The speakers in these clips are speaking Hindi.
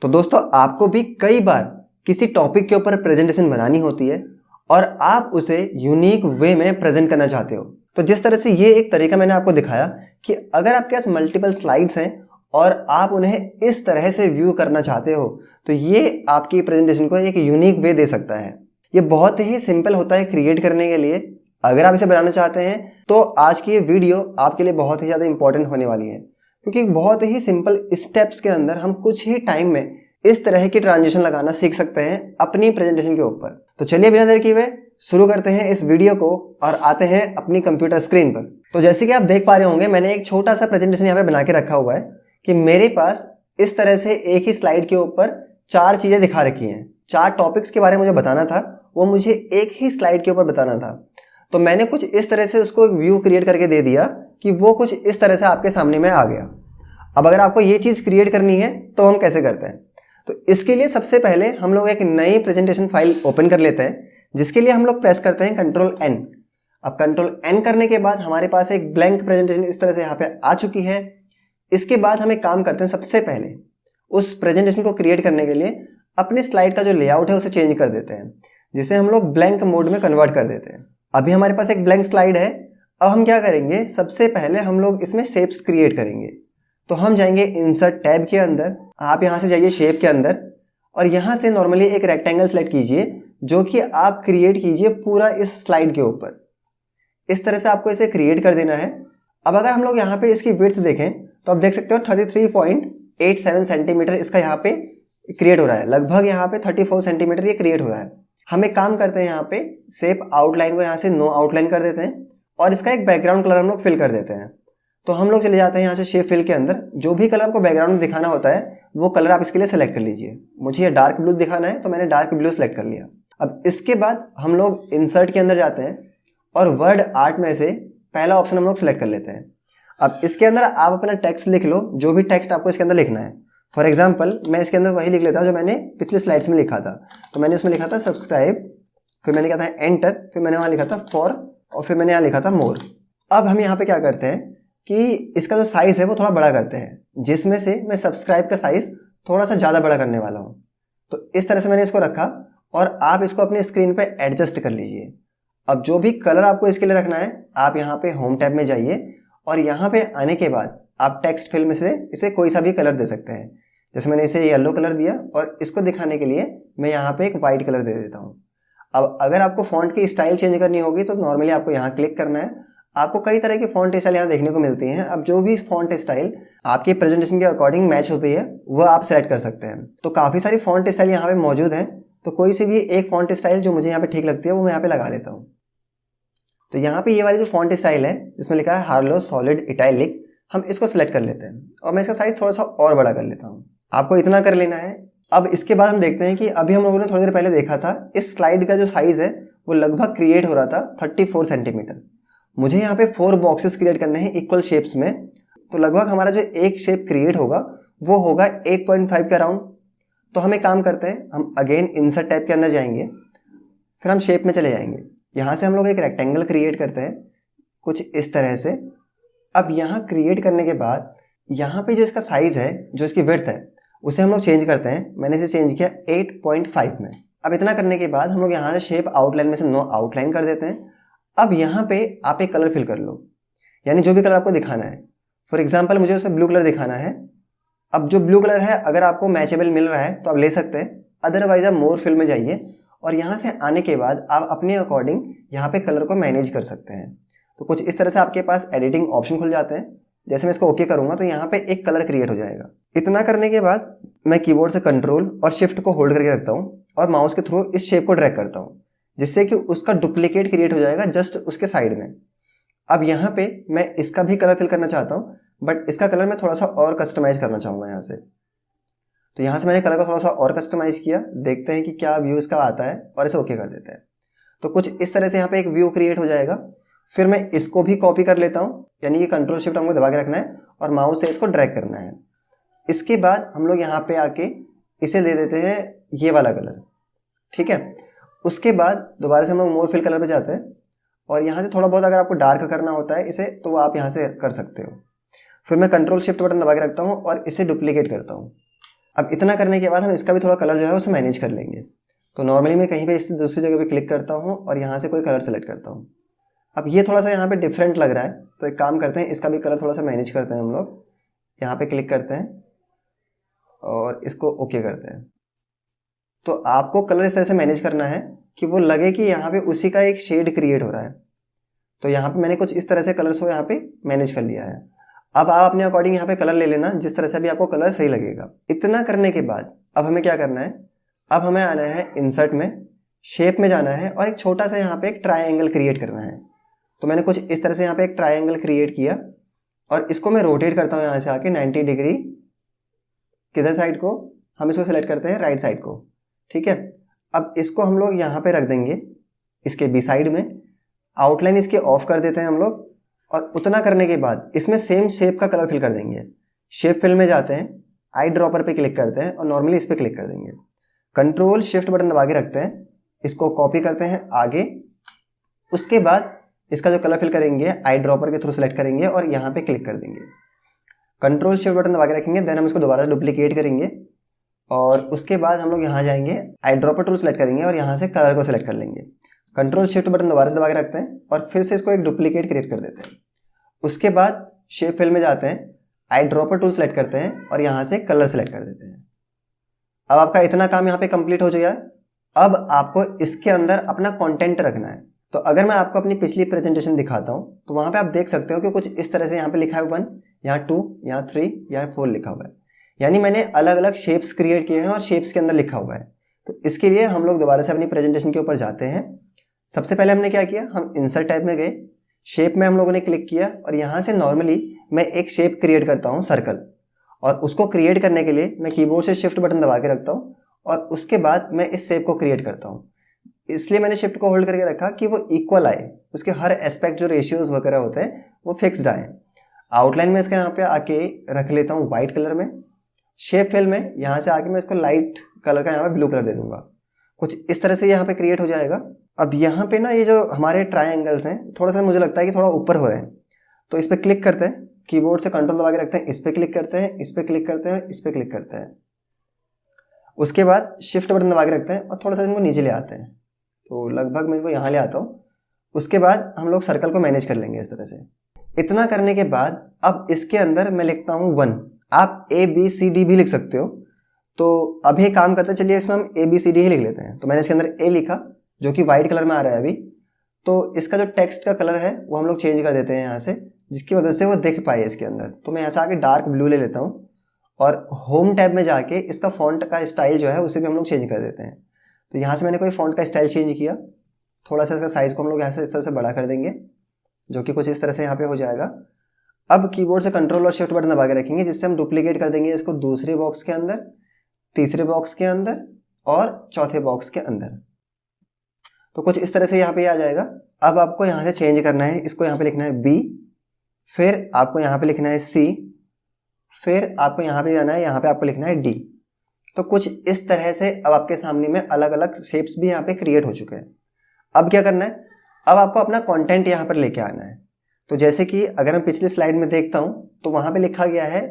तो दोस्तों आपको भी कई बार किसी टॉपिक के ऊपर प्रेजेंटेशन बनानी होती है और आप उसे यूनिक वे में प्रेजेंट करना चाहते हो। तो जिस तरह से ये एक तरीका मैंने आपको दिखाया कि अगर आपके पास मल्टीपल स्लाइड्स हैं और आप उन्हें इस तरह से व्यू करना चाहते हो तो ये आपकी प्रेजेंटेशन को एक यूनिक वे दे सकता है। ये बहुत ही सिंपल होता है क्रिएट करने के लिए। अगर आप इसे बनाना चाहते हैं तो आज की ये वीडियो आपके लिए बहुत ही ज़्यादा इंपॉर्टेंट होने वाली है, क्योंकि बहुत ही सिंपल स्टेप्स के अंदर हम कुछ ही टाइम में इस तरह की ट्रांजिशन लगाना सीख सकते हैं अपनी प्रेजेंटेशन के ऊपर। तो चलिए बिना देर किए हुए शुरू करते हैं इस वीडियो को और आते हैं अपनी कंप्यूटर स्क्रीन पर। तो जैसे कि आप देख पा रहे होंगे मैंने एक छोटा सा प्रेजेंटेशन यहाँ पे बना के रखा हुआ है कि मेरे पास इस तरह से एक ही स्लाइड के ऊपर 4 चीजें दिखा रखी हैं। 4 टॉपिक्स के बारे में मुझे बताना था, वो मुझे एक ही स्लाइड के ऊपर बताना था। तो मैंने कुछ इस तरह से उसको एक व्यू क्रिएट करके दे दिया कि वो कुछ इस तरह से आपके सामने में आ गया। अब अगर आपको ये चीज क्रिएट करनी है तो हम कैसे करते हैं? तो इसके लिए सबसे पहले हम लोग एक नई प्रेजेंटेशन फाइल ओपन कर लेते हैं, जिसके लिए हम लोग प्रेस करते हैं कंट्रोल N। अब कंट्रोल N करने के बाद हमारे पास एक ब्लैंक प्रेजेंटेशन इस तरह से यहाँ पे आ चुकी है। इसके बाद हम एक काम करते हैं, सबसे पहले उस प्रेजेंटेशन को क्रिएट करने के लिए अपने स्लाइड का जो लेआउट है उसे चेंज कर देते हैं, जिसे हम लोग ब्लैंक मोड में कन्वर्ट कर देते हैं। अभी हमारे पास एक ब्लैंक स्लाइड है। अब हम क्या करेंगे, सबसे पहले हम लोग इसमें शेप्स क्रिएट करेंगे। तो हम जाएंगे इंसर्ट टैब के अंदर, आप यहां से जाइए शेप के अंदर और यहां से नॉर्मली एक रेक्टेंगल सेलेक्ट कीजिए जो कि आप क्रिएट कीजिए पूरा इस स्लाइड के ऊपर। इस तरह से आपको इसे क्रिएट कर देना है। अब अगर हम लोग यहाँ पे इसकी विड्थ देखें तो आप देख सकते हो 33.87 सेंटीमीटर इसका यहाँ पे क्रिएट हो रहा है। लगभग यहाँ पे 34 सेंटीमीटर ये क्रिएट हो रहा है। हम एक काम करते हैं, यहाँ पे शेप आउटलाइन को यहाँ से नो आउटलाइन कर देते हैं और इसका एक बैकग्राउंड कलर हम लोग फिल कर देते हैं। तो हम लोग चले जाते हैं यहाँ से शेप फिल के अंदर। जो भी कलर आपको बैकग्राउंड में दिखाना होता है वो कलर आप इसके लिए सेलेक्ट कर लीजिए। मुझे ये डार्क ब्लू दिखाना है तो मैंने डार्क ब्लू सेलेक्ट कर लिया। अब इसके बाद हम लोग इंसर्ट के अंदर जाते हैं और वर्ड आर्ट में से पहला ऑप्शन हम लोग सेलेक्ट कर लेते हैं। अब इसके अंदर आप अपना टेक्स्ट लिख लो, जो भी टेक्स्ट आपको इसके अंदर लिखना है। फॉर एग्जाम्पल मैं इसके अंदर वही लिख लेता हूँ जो मैंने पिछले स्लाइड्स में लिखा था। तो मैंने उसमें लिखा था सब्सक्राइब, फिर मैंने कहा था एंटर, फिर मैंने वहाँ लिखा था फॉर और फिर मैंने यहाँ लिखा था मोर। अब हम यहाँ पे क्या करते हैं कि इसका जो साइज है वो थोड़ा बड़ा करते हैं, जिसमें से मैं सब्सक्राइब का साइज थोड़ा सा ज़्यादा बड़ा करने वाला हूँ। तो इस तरह से मैंने इसको रखा और आप इसको अपनी स्क्रीन पे एडजस्ट कर लीजिए। अब जो भी कलर आपको इसके लिए रखना है आप यहाँ पे होम टैब में जाइए और यहाँ पे आने के बाद आप टेक्स्ट फिल में से इसे कोई सा भी कलर दे सकते हैं। जैसे मैंने इसे येलो कलर दिया और इसको दिखाने के लिए मैं यहाँ पे एक वाइट कलर दे देता हूँ। अब अगर आपको फॉन्ट की स्टाइल चेंज करनी होगी तो नॉर्मली आपको यहाँ क्लिक करना है। आपको कई तरह की फॉन्ट स्टाइल यहाँ देखने को मिलती हैं। अब जो भी फॉन्ट स्टाइल आपकी प्रेजेंटेशन के अकॉर्डिंग मैच होती है वो आप सेलेक्ट कर सकते हैं। तो काफ़ी सारी फॉन्ट स्टाइल यहाँ पे मौजूद हैं, तो कोई सी भी एक फॉन्ट स्टाइल जो मुझे यहाँ पे ठीक लगती है वो मैं यहाँ पे लगा लेता हूँ। तो यहाँ पे ये वाली जो फॉन्ट स्टाइल है जिसमें लिखा है हार्लो सॉलिड इटैलिक, हम इसको सिलेक्ट कर लेते हैं और मैं इसका साइज थोड़ा सा और बड़ा कर लेता हूँ। आपको इतना कर लेना है। अब इसके बाद हम देखते हैं कि अभी हम लोगों ने थोड़ी देर पहले देखा था इस स्लाइड का जो साइज है वो लगभग क्रिएट हो रहा था 34 सेंटीमीटर। मुझे यहाँ पे 4 बॉक्सेस क्रिएट करने हैं इक्वल शेप्स में। तो लगभग हमारा जो एक शेप क्रिएट होगा वो होगा 8.5 का राउंड। तो हम एक काम करते हैं, हम अगेन इंसर्ट टैब के अंदर जाएंगे, फिर हम शेप में चले जाएंगे। यहाँ से हम लोग एक रेक्टेंगल क्रिएट करते हैं कुछ इस तरह से। अब यहाँ क्रिएट करने के बाद यहाँ पे जो इसका साइज है, जो इसकी विड्थ है, उसे हम लोग चेंज करते हैं। मैंने इसे चेंज किया 8.5 में। अब इतना करने के बाद हम लोग यहाँ से शेप आउटलाइन में से नो आउटलाइन कर देते हैं। अब यहाँ पे आप एक कलर फिल कर लो, यानी जो भी कलर आपको दिखाना है। फॉर एग्जाम्पल मुझे उसे ब्लू कलर दिखाना है। अब जो ब्लू कलर है अगर आपको मैचेबल मिल रहा है तो आप ले सकते हैं, अदरवाइज आप मोर फिल में जाइए और यहाँ से आने के बाद आप अपने अकॉर्डिंग यहाँ पे कलर को मैनेज कर सकते हैं। तो कुछ इस तरह से आपके पास एडिटिंग ऑप्शन खुल जाते हैं। जैसे मैं इसको ओके करूँगा तो यहाँ पे एक कलर क्रिएट हो जाएगा। इतना करने के बाद मैं कीबोर्ड से कंट्रोल और शिफ्ट को होल्ड करके रखता हूँ और माउस के थ्रू इस शेप को ड्रैग करता हूँ, जिससे कि उसका डुप्लीकेट क्रिएट हो जाएगा जस्ट उसके साइड में। अब यहाँ पे मैं इसका भी कलर फिल करना चाहता हूँ, बट इसका कलर मैं थोड़ा सा और कस्टमाइज करना चाहूँगा यहाँ से। तो यहाँ से मैंने कलर को थोड़ा सा और कस्टमाइज किया। देखते हैं कि क्या व्यू इसका आता है और इसे ओके कर देते हैं। तो कुछ इस तरह से यहाँ पे एक व्यू क्रिएट हो जाएगा। फिर मैं इसको भी कॉपी कर लेता हूँ, यानी कि कंट्रोल शिफ्ट हमको दबा के रखना है और माउस से इसको ड्रैग करना है। इसके बाद हम लोग यहाँ पे आके इसे दे देते हैं ये वाला कलर, ठीक है। उसके बाद दोबारा से हम लोग मोर फिल कलर पे जाते हैं और यहाँ से थोड़ा बहुत अगर आपको डार्क करना होता है इसे तो आप यहाँ से कर सकते हो। फिर मैं कंट्रोल शिफ्ट बटन दबा के रखता हूँ और इसे डुप्लीकेट करता हूँ। अब इतना करने के बाद हम इसका भी थोड़ा कलर जो है उसे मैनेज कर लेंगे। तो नॉर्मली मैं कहीं पे इस दूसरी जगह पे क्लिक करता हूँ और यहाँ से कोई कलर सेलेक्ट करता हूँ। अब ये थोड़ा सा यहाँ पे डिफरेंट लग रहा है, तो एक काम करते हैं, इसका भी कलर थोड़ा सा मैनेज करते हैं हम लोग। यहाँ पे क्लिक करते हैं और इसको ओके करते हैं। तो आपको कलर इस तरह से मैनेज करना है कि वो लगे कि यहाँ पे उसी का एक शेड क्रिएट हो रहा है। तो यहाँ पे मैंने कुछ इस तरह से कलर्स को यहाँ पे मैनेज कर लिया है। अब आप अपने अकॉर्डिंग यहाँ पे कलर ले लेना, जिस तरह से भी आपको कलर सही लगेगा। इतना करने के बाद अब हमें क्या करना है, अब हमें आना है इंसर्ट में, शेप में जाना है और एक छोटा सा यहाँ पे एक ट्राइंगल क्रिएट करना है। तो मैंने कुछ इस तरह से यहाँ पे एक ट्राइंगल क्रिएट किया और इसको मैं रोटेट करता हूँ यहाँ से आके 90 डिग्री। किधर साइड को? हम इसको सिलेक्ट करते हैं राइट साइड को, ठीक है। अब इसको हम लोग यहाँ पे रख देंगे, इसके बी साइड में। आउटलाइन इसके ऑफ कर देते हैं हम लोग। और उतना करने के बाद इसमें सेम शेप का कलर फिल कर देंगे। शेप फिल में जाते हैं, आई ड्रॉपर पे क्लिक करते हैं और नॉर्मली इस पे क्लिक कर देंगे। कंट्रोल शिफ्ट बटन दबा के रखते हैं, इसको कॉपी करते हैं आगे। उसके बाद इसका जो कलर फिल करेंगे आई ड्रॉपर के थ्रू सेलेक्ट करेंगे और यहाँ पे क्लिक कर देंगे। कंट्रोल शिफ्ट बटन दबा के रखेंगे, देन हम इसको दोबारा डुप्लीकेट करेंगे और उसके बाद हम लोग यहाँ जाएंगे, आई ड्रॉपर टूल सेलेक्ट करेंगे और यहाँ से कलर को सेलेक्ट कर लेंगे। कंट्रोल शिफ्ट बटन दोबारा से दबा के रखते हैं और फिर से इसको एक डुप्लीकेट क्रिएट कर देते हैं। उसके बाद शेप फिल में जाते हैं, आई ड्रॉपर टूल सेलेक्ट करते हैं और यहाँ से कलर सेलेक्ट कर देते हैं। अब आपका इतना काम यहाँ पे कंप्लीट हो चुका है। अब आपको इसके अंदर अपना कंटेंट रखना है। तो अगर मैं आपको अपनी पिछली प्रेजेंटेशन दिखाता हूँ तो वहाँ पे आप देख सकते हो कि कुछ इस तरह से यहाँ पे लिखा है 1, यहाँ 2, यहाँ 3, यहाँ 4 लिखा हुआ है। यानी मैंने अलग अलग शेप्स क्रिएट किए हैं और शेप्स के अंदर लिखा हुआ है। तो इसके लिए हम लोग दोबारा से अपनी प्रेजेंटेशन के ऊपर जाते हैं। सबसे पहले हमने क्या किया, हम इंसर्ट टैब में गए, शेप में हम लोगों ने क्लिक किया और यहाँ से नॉर्मली मैं एक शेप क्रिएट करता हूँ सर्कल, और उसको क्रिएट करने के लिए मैं कीबोर्ड से शिफ्ट बटन दबा के रखता हूँ और उसके बाद मैं इस शेप को क्रिएट करता हूँ। इसलिए मैंने शिफ्ट को होल्ड करके रखा कि वो इक्वल आए, उसके हर एस्पेक्ट जो रेशियोज वगैरह होते हैं वो फिक्स्ड आए। आउटलाइन में इसका यहाँ पे आके रख लेता हूँ व्हाइट कलर में। शेप फिल में यहाँ से आके मैं इसको लाइट कलर का यहाँ पे ब्लू कलर दे दूंगा। कुछ इस तरह से यहाँ पे क्रिएट हो जाएगा। अब यहाँ पे ना ये जो हमारे ट्राइंगल्स हैं थोड़ा सा मुझे लगता है कि थोड़ा ऊपर हो रहे हैं, तो इस पर क्लिक करते हैं, कीबोर्ड से कंट्रोल दबा के रखते हैं, इस पर क्लिक करते हैं, इस पर क्लिक करते हैं, इस पर क्लिक करते हैं। उसके बाद शिफ्ट बटन दबा के रखते हैं और थोड़ा सा इनको नीचे ले आते हैं, तो लगभग मैं इनको यहाँ ले आता हूँ। उसके बाद हम लोग सर्कल को मैनेज कर लेंगे इस तरह से। इतना करने के बाद अब इसके अंदर मैं लिखता हूँ 1। आप ABCD भी लिख सकते हो। तो अभी एक काम करते हैं, चलिए इसमें हम ABCD ही लिख लेते हैं। तो मैंने इसके अंदर A लिखा जो कि व्हाइट कलर में आ रहा है अभी। तो इसका जो टेक्स्ट का कलर है वो हम लोग चेंज कर देते हैं यहाँ से, जिसकी वजह से वो दिख पाए इसके अंदर। तो मैं यहाँ से आके डार्क ब्लू ले लेता हूँ और होम टैब में जाके इसका फॉन्ट का स्टाइल जो है उसे भी हम लोग चेंज कर देते हैं। तो यहाँ से मैंने कोई फॉन्ट का स्टाइल चेंज किया, थोड़ा सा इसका साइज को हम लोग यहाँ से इस तरह से बड़ा कर देंगे, जो कि कुछ इस तरह से यहाँ पे हो जाएगा। अब कीबोर्ड से कंट्रोल और शिफ्ट बटन दबा के रखेंगे, जिससे हम डुप्लीकेट कर देंगे इसको दूसरे बॉक्स के अंदर, तीसरे बॉक्स के अंदर और चौथे बॉक्स के अंदर। तो कुछ इस तरह से यहाँ पे आ जाएगा। अब आपको यहाँ से चेंज करना है, इसको यहाँ पे लिखना है B, फिर आपको यहाँ पे लिखना है C, फिर आपको यहाँ पे जाना है, यहाँ पे आपको लिखना है D। तो कुछ इस तरह से अब आपके सामने में अलग अलग शेप्स भी यहाँ पे क्रिएट हो चुके हैं। अब क्या करना है, अब आपको अपना कंटेंट यहाँ पर लेके आना है। तो जैसे कि अगर मैं पिछली स्लाइड में देखता हूँ तो वहाँ पे लिखा गया है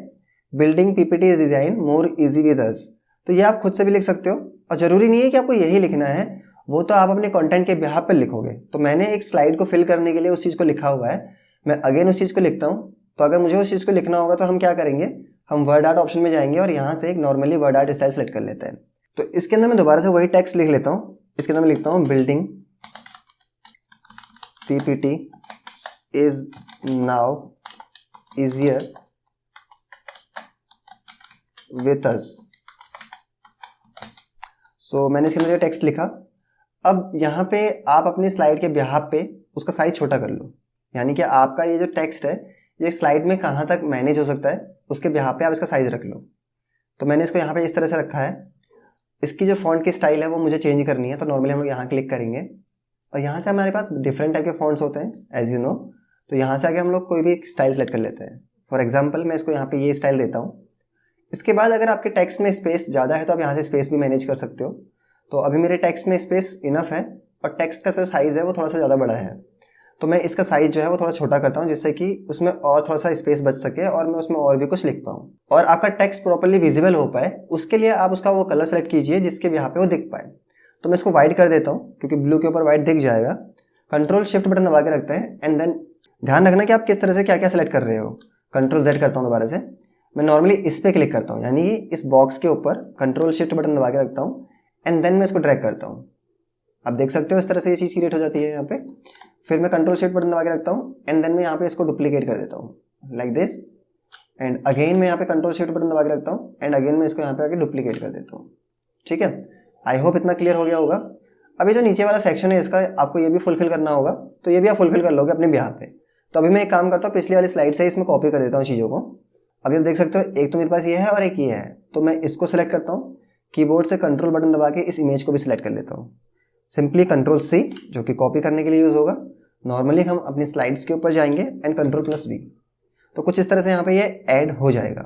building PPT design more easy with us. तो ये आप खुद से भी लिख सकते हो और जरूरी नहीं है कि आपको यही लिखना है, वो तो आप अपने कंटेंट के बिहाफ पर लिखोगे। तो मैंने एक स्लाइड को फिल करने के लिए उस चीज़ को लिखा हुआ है, मैं अगेन उस चीज़ को लिखता हूँ। तो अगर मुझे उस चीज़ को लिखना होगा तो हम क्या करेंगे, हम वर्ड आर्ट ऑप्शन में जाएंगे और यहाँ से एक normally word art style select कर लेते हैं। तो इसके अंदर मैं दोबारा से वही टेक्स्ट लिख लेता हूँ। इसके अंदर मैं लिखता हूँ building PPT is now easier with us. So मैंने इसके अंदर ये टेक्स्ट लिखा। अब यहाँ पे आप अपनी स्लाइड के बिहाफ पे उसका साइज छोटा कर लो, यानी कि आपका ये जो टेक्स्ट है ये स्लाइड में कहाँ तक मैनेज हो सकता है उसके बिहाफ पे आप इसका साइज रख लो। तो मैंने इसको यहाँ पे इस तरह से रखा है। इसकी जो फॉन्ट की स्टाइल है वो मुझे चेंज करनी है, तो नॉर्मली हम लोग यहाँ क्लिक करेंगे और यहाँ से हमारे पास डिफरेंट टाइप के फॉन्ट्स होते हैं एज यू नो। तो यहाँ से आगे हम लोग कोई भी स्टाइल सेलेक्ट कर लेते हैं। फॉर एग्जाम्पल मैं इसको यहाँ पे ये स्टाइल देता हूँ। इसके बाद अगर आपके टेक्स्ट में स्पेस ज़्यादा है तो आप यहाँ से स्पेस भी मैनेज कर सकते हो। तो अभी मेरे टेक्स्ट में स्पेस इनफ है और टेक्स्ट का जो साइज़ है वो थोड़ा सा ज़्यादा बड़ा है, तो मैं इसका साइज जो है वो थोड़ा छोटा करता हूँ जिससे कि उसमें और थोड़ा सा स्पेस बच सके और मैं उसमें और भी कुछ लिख पाऊँ और आपका टेक्स्ट प्रॉपर्ली विजिबल हो पाए। उसके लिए आप उसका वो कलर सेलेक्ट कीजिए जिसके यहाँ पे वो दिख पाए। तो मैं इसको व्हाइट कर देता हूँ क्योंकि ब्लू के ऊपर व्हाइट दिख जाएगा। कंट्रोल शिफ्ट बटन दबा के रखते हैं एंड देन ध्यान रखना कि आप किस तरह से क्या क्या सेलेक्ट कर रहे हो। कंट्रोल Z करता हूँ दोबारा से। मैं नॉर्मली इस पर क्लिक करता हूँ, यानी कि इस बॉक्स के ऊपर कंट्रोल शिफ्ट बटन दबा के रखता हूँ एंड देन मैं इसको ड्रैग करता हूँ। आप देख सकते हो इस तरह से ये चीज़ क्रिएट हो जाती है यहाँ पे। फिर मैं कंट्रोल शिफ्ट बटन दबा के रखता हूँ एंड देन मैं यहाँ पे इसको डुप्लीकेट कर देता हूँ लाइक दिस एंड अगेन मैं यहाँ पे कंट्रोल शिफ्ट बटन दबा के रखता हूँ एंड अगेन मैं इसको यहाँ पे आके डुप्लीकेट कर देता हूँ। ठीक है, आई होप इतना क्लियर हो गया होगा। अभी जो नीचे वाला सेक्शन है इसका आपको ये भी फुलफिल करना होगा, तो ये भी आप फुलफिल कर लोगे अपने बिहार पे। तो अभी मैं एक काम करता हूँ, पिछली वाली स्लाइड से इसमें कॉपी कर देता हूँ चीज़ों को। अभी आप देख सकते हो एक तो मेरे पास ये है और एक ये है, तो मैं इसको सेलेक्ट करता हूँ, कीबोर्ड से कंट्रोल बटन दबा के इस इमेज को भी सिलेक्ट कर लेता हूँ। सिंपली कंट्रोल C जो कि कॉपी करने के लिए यूज़ होगा। नॉर्मली हम अपनी स्लाइड्स के ऊपर जाएंगे एंड कंट्रोल +V, तो कुछ इस तरह से यहाँ पे ये ऐड हो जाएगा।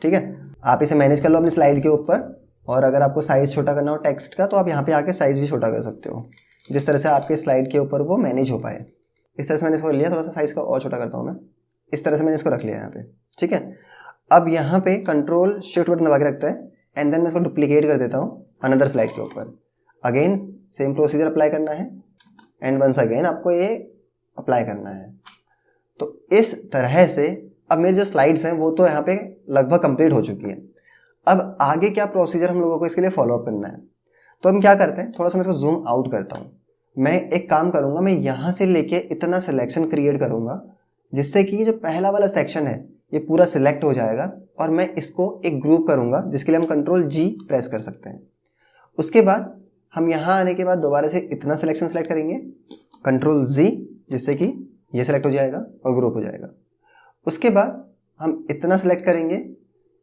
ठीक है, आप इसे मैनेज कर लो अपनी स्लाइड के ऊपर, और अगर आपको साइज़ छोटा करना हो टेक्स्ट का तो आप यहाँ पे आके साइज़ भी छोटा कर सकते हो, जिस तरह से आपके स्लाइड के ऊपर वो मैनेज हो पाए। इस तरह से मैंने इसको लिया, थोड़ा सा साइज़ का और छोटा करता हूँ मैं। इस तरह से मैंने इसको रख लिया यहाँ पे। ठीक है, अब यहाँ पे कंट्रोल शिफ्ट बटन दबा के रखते हैं एंड देन मैं इसको डुप्लीकेट कर देता हूँ अनदर स्लाइड के ऊपर। अगेन सेम प्रोसीजर अप्लाई करना है एंड वंस अगेन आपको ये अप्लाई करना है। तो इस तरह से अब मेरी जो स्लाइड्स हैं वो तो यहाँ पे लगभग कंप्लीट हो चुकी है। अब आगे क्या प्रोसीजर हम लोगों को इसके लिए फॉलो अप करना है, तो हम क्या करते हैं, थोड़ा सा मैं इसको जूम आउट करता हूँ। मैं एक काम करूँगा, मैं यहाँ से लेके इतना सिलेक्शन क्रिएट करूँगा जिससे कि जो पहला वाला सेक्शन है ये पूरा सिलेक्ट हो जाएगा, और मैं इसको एक ग्रुप करूँगा जिसके लिए हम कंट्रोल G प्रेस कर सकते हैं। उसके बाद हम यहाँ आने के बाद दोबारा से इतना सिलेक्शन सेलेक्ट करेंगे, कंट्रोल Z, जिससे कि ये सिलेक्ट हो जाएगा और ग्रुप हो जाएगा। उसके बाद हम इतना सिलेक्ट करेंगे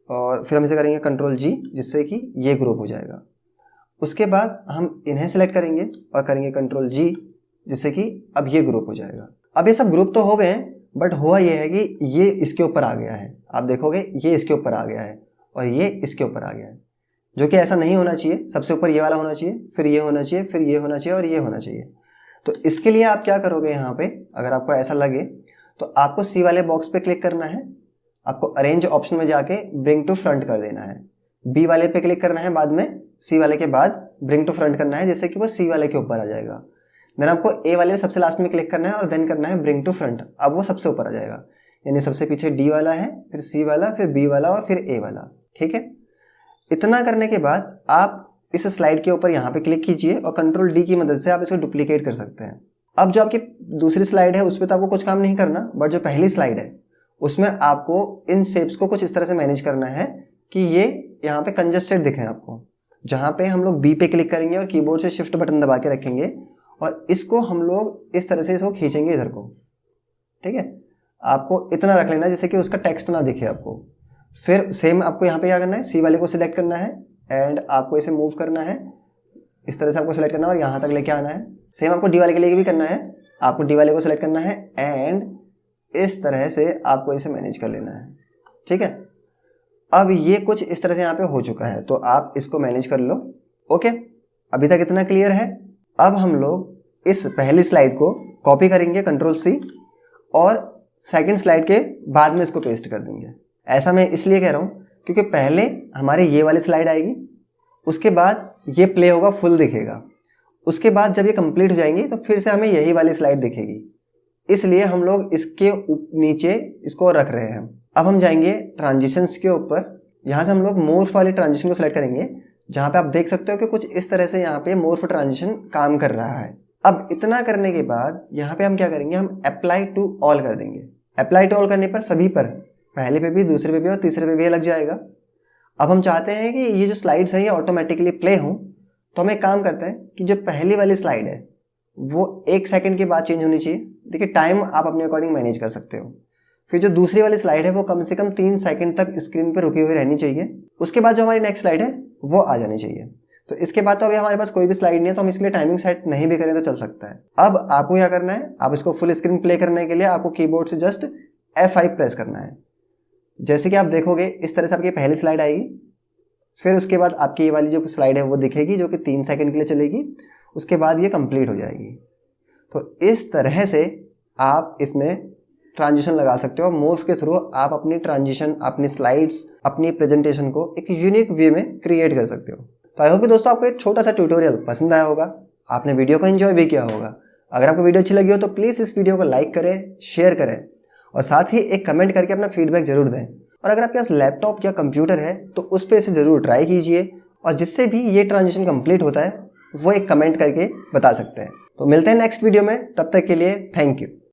और फिर हम इसे करेंगे कंट्रोल G, जिससे कि ये ग्रुप हो जाएगा। उसके बाद हम इन्हें सेलेक्ट करेंगे और करेंगे कंट्रोल G, जिससे कि अब ये ग्रुप हो जाएगा। अब ये सब ग्रुप तो हो गए हैं, बट हुआ ये है कि ये इसके ऊपर आ गया है। आप देखोगे ये इसके ऊपर आ गया है और ये इसके ऊपर आ गया है, जो कि ऐसा नहीं होना चाहिए। सबसे ऊपर ये वाला होना चाहिए, फिर ये होना चाहिए, फिर ये होना चाहिए और ये होना चाहिए। तो इसके लिए आप क्या करोगे, यहाँ पे अगर आपको ऐसा लगे तो आपको C वाले बॉक्स पे क्लिक करना है, आपको अरेंज ऑप्शन में जाके ब्रिंग टू फ्रंट कर देना है। B वाले पे क्लिक करना है, बाद में C वाले के बाद ब्रिंग टू फ्रंट करना है, जिससे कि वो C वाले के ऊपर आ जाएगा। देन आपको A वाले सबसे लास्ट में क्लिक करना है और देन करना है ब्रिंग टू फ्रंट, अब वो सबसे ऊपर आ जाएगा। यानी सबसे पीछे D वाला है, फिर C वाला, फिर B वाला और फिर A वाला। ठीक है, इतना करने के बाद आप इस स्लाइड के ऊपर यहाँ पे क्लिक कीजिए और कंट्रोल D की मदद से आप इसको डुप्लीकेट कर सकते हैं। अब जो आपकी दूसरी स्लाइड है उस पर तो आपको कुछ काम नहीं करना, बट जो पहली स्लाइड है उसमें आपको इन शेप्स को कुछ इस तरह से मैनेज करना है कि ये यहाँ पे कंजस्टेड दिखें आपको। जहाँ पे हम लोग B पे क्लिक करेंगे और कीबोर्ड से शिफ्ट बटन दबा के रखेंगे और इसको हम लोग इस तरह से इसको खींचेंगे इधर को। ठीक है, आपको इतना रख लेना जिससे कि उसका टेक्स्ट ना दिखे आपको। फिर सेम आपको यहाँ पे क्या करना है, C वाले को सिलेक्ट करना है एंड आपको इसे मूव करना है, इस तरह से आपको सिलेक्ट करना है और यहाँ तक लेके आना है। सेम आपको D वाले के लिए भी करना है, आपको D वाले को सिलेक्ट करना है एंड इस तरह से आपको इसे मैनेज कर लेना है। ठीक है, अब ये कुछ इस तरह से यहाँ पे हो चुका है, तो आप इसको मैनेज कर लो। ओके, अभी तक इतना क्लियर है। अब हम लोग इस पहली स्लाइड को कॉपी करेंगे कंट्रोल C और सेकंड स्लाइड के बाद में इसको पेस्ट कर देंगे। ऐसा मैं इसलिए कह रहा हूँ क्योंकि पहले हमारे ये वाली स्लाइड आएगी, उसके बाद ये प्ले होगा, फुल दिखेगा। उसके बाद जब ये कंप्लीट हो जाएंगी तो फिर से हमें यही वाली स्लाइड दिखेगी, इसलिए हम लोग इसके नीचे इसको रख रहे हैं। अब हम जाएंगे ट्रांजिशंस के ऊपर, यहाँ से हम लोग मोर्फ वाले ट्रांजिशन को सिलेक्ट करेंगे, जहाँ पे आप देख सकते हो कि कुछ इस तरह से यहाँ पे मोर्फ ट्रांजिशन काम कर रहा है। अब इतना करने के बाद यहाँ पे हम क्या करेंगे, हम अप्लाई टू ऑल कर देंगे। अप्लाई टू ऑल करने पर सभी पर, पहले पे भी, दूसरे पे भी और तीसरे पे भी लग जाएगा। अब हम चाहते हैं कि ये जो स्लाइड्स हैं ये ऑटोमेटिकली प्ले हों, तो हम एक काम करते हैं कि जो पहली वाली स्लाइड है वो 1 सेकंड के बाद चेंज होनी चाहिए। देखिए टाइम आप अपने अकॉर्डिंग मैनेज कर सकते हो। फिर जो दूसरी वाली स्लाइड है वो कम से कम 3 सेकंड तक स्क्रीन पर रुकी हुई रहनी चाहिए। उसके बाद जो हमारी नेक्स्ट स्लाइड है वो आ जानी चाहिए। तो इसके बाद तो अभी हमारे पास कोई भी स्लाइड नहीं है, तो हम इसके लिए टाइमिंग सेट नहीं भी करें तो चल सकता है। अब आपको क्या करना है, आप इसको फुल स्क्रीन प्ले करने के लिए आपको कीबोर्ड से जस्ट F5 प्रेस करना है। जैसे कि आप देखोगे इस तरह से आपकी पहली स्लाइड आएगी, फिर उसके बाद आपकी ये वाली जो स्लाइड है वो दिखेगी जो कि 3 सेकंड के लिए चलेगी, उसके बाद ये कंप्लीट हो जाएगी। तो इस तरह से आप इसमें ट्रांजिशन लगा सकते हो। मूव्स के थ्रू आप अपनी ट्रांजिशन, अपनी स्लाइड्स, अपनी प्रेजेंटेशन को एक यूनिक वे में क्रिएट कर सकते हो। तो आई होप कि दोस्तों आपको एक छोटा सा ट्यूटोरियल पसंद आया होगा, आपने वीडियो को एंजॉय भी किया होगा। अगर आपको वीडियो अच्छी लगी हो तो प्लीज़ इस वीडियो को लाइक करें, शेयर करें और साथ ही एक कमेंट करके अपना फीडबैक जरूर दें। और अगर आपके पास लैपटॉप या कंप्यूटर है तो उस पर इसे ज़रूर ट्राई कीजिए, और जिससे भी ये ट्रांजिशन कंप्लीट होता है वो एक कमेंट करके बता सकते हैं। तो मिलते हैं नेक्स्ट वीडियो में, तब तक के लिए थैंक यू।